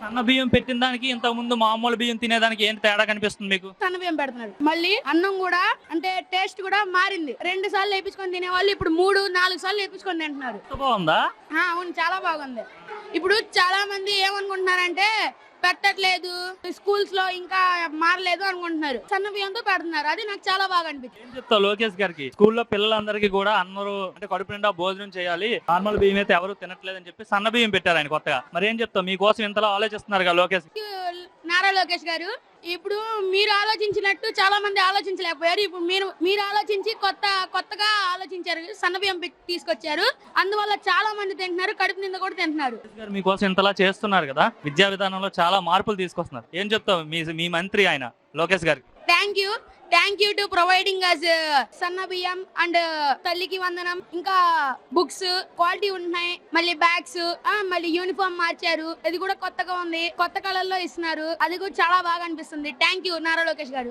సన్న బియ్యం పెట్టిన దానికి ఇంతకు ముందు మామూలు బియ్యం తినేదానికి ఏంటి తేడా కనిపిస్తుంది మీకు? సన్న బియ్యం పెడుతున్నాడు. మళ్ళీ అన్నం కూడా అంటే టేస్ట్ కూడా మారింది. 2 సార్లు వేపించుకొని తినేవాళ్ళు ఇప్పుడు 3-4 సార్లు వేపించుకొని తింటున్నారు. బాగుందా? అవును, చాలా బాగుంది. ఇప్పుడు చాలా మంది ఏమనుకుంటున్నారంటే పెట్టట్లేదు, స్కూల్స్ లో ఇంకా మారలేదు అనుకుంటున్నారు. సన్న బియ్యంతో పెడుతున్నారు. అది నాకు చాలా బాగా అనిపించింది. ఏం చెప్తావు లోకేష్ గారికి? స్కూల్లో పిల్లలందరికీ కూడా అందరూ అంటే కడుపు నిండా భోజనం చేయాలి, నార్మల్ బియ్యం అయితే ఎవరు తినట్లేదని చెప్పి సన్న బియ్యం పెట్టారు ఆయన కొత్తగా. మరి ఏం చెప్తావు? మీకోసం ఇంతలా ఆలోచిస్తున్నారు కదా లోకేష్. నారా లోకేష్ గారు, ఇప్పుడు మీరు ఆలోచించినట్టు చాలా మంది ఆలోచించలేకపోయారు. ఇప్పుడు మీరు ఆలోచించి కొత్తగా ఆలోచించారు, సన్న బియ్యం తీసుకొచ్చారు. అందువల్ల చాలా మంది తింటున్నారు, కడుపు నిండా కూడా తింటున్నారు. మీకోసం ఇంతలా చేస్తున్నారు కదా, విద్యా విధానంలో చాలా మార్పులు తీసుకొస్తున్నారు. ఏం చెప్తావు మీ మంత్రి ఆయన లోకేష్ గారికి? థ్యాంక్ యూ టు ప్రొవైడింగ్ అస్ సన్న బియ్యం అండ్ తల్లికి వందనం. ఇంకా బుక్స్ క్వాలిటీ ఉంటున్నాయి, మళ్ళీ బ్యాగ్స్, మళ్ళీ యూనిఫామ్ మార్చారు. అది కూడా కొత్తగా ఉంది, కొత్త కలర్ లో ఇస్తున్నారు. అది కూడా చాలా బాగా అనిపిస్తుంది. థ్యాంక్ యూ నారా లోకేష్ గారు.